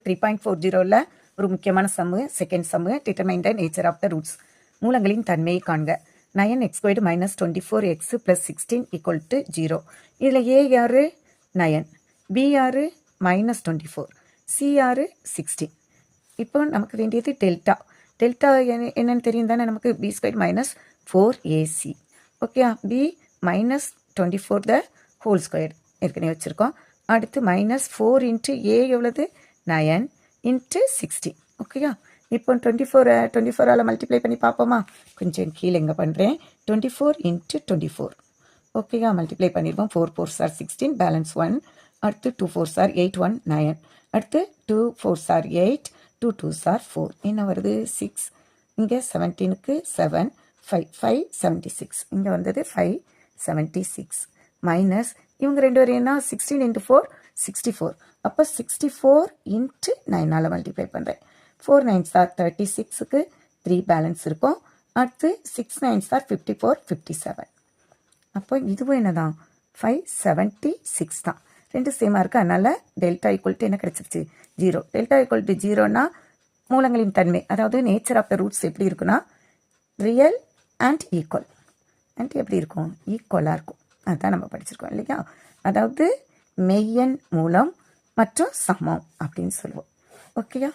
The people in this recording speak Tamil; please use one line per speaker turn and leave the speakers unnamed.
3.40ல் ஒரு முக்கியமான sum, second sum, determine the nature of the roots. மூலங்களின் தன்மையை காண்க. 9x² - 24x + 16 = 0. இதில் ஏ யாரு 9, பி யாரு -24, சி யாரு 16. இப்போ நமக்கு வேண்டியது டெல்டா. டெல்டா என்னன்னு தெரியும் தானே நமக்கு, b² - 4ac. Okay, b -24 the whole square ஏற்கனவே வச்சுருக்கோம். அடுத்து -4 × a எவ்வளவு 9 × 16. ஓகேயா, இப்போ 24ஆல் மல்டிப்ளை பண்ணி பார்ப்போமா. கொஞ்சம் கீழே எங்கே பண்ணுறேன், 24 × 24. ஓகேயா, மல்டிப்ளை பண்ணிடுவோம். 4 4s are 16, பேலன்ஸ் 1. அடுத்து 2 4s are 8, 1 9. அடுத்து 2 4s are 8, 2 2s are 4. என்ன வருது 6. இங்கே 17க்கு 7, 5 5 76. இங்கே வந்தது 576 மைனஸ் இவங்க ரெண்டு பேரும் என்ன 16 × 4 64. அப்போ 64 × 9ஆல் மல்டிப்ளை பண்ணுறேன். 4 9s are 36க்கு 3 பேலன்ஸ் இருக்கும். அடுத்து 6 9s are 54 57. அப்போ இதுவும் என்னதான் 576 தான். ரெண்டு சேமாக இருக்குது. அதனால் டெல்டா ஈக்குவல் என்ன கிடச்சிருச்சு 0. டெல்டா ஈக்குவல் 0னா மூலங்களின் தன்மை, அதாவது நேச்சர் ஆஃப் த ரூட்ஸ் எப்படி இருக்குன்னா ரியல் அண்ட் ஈக்குவல். அண்ட் எப்படி இருக்கும், ஈக்குவலாக இருக்கும். அதுதான் நம்ம படிச்சிருக்கோம் இல்லையா. அதாவது மெய்யெண் மூலம் மற்றும் சமம் அப்படின்னு சொல்லுவோம். ஓகேயா.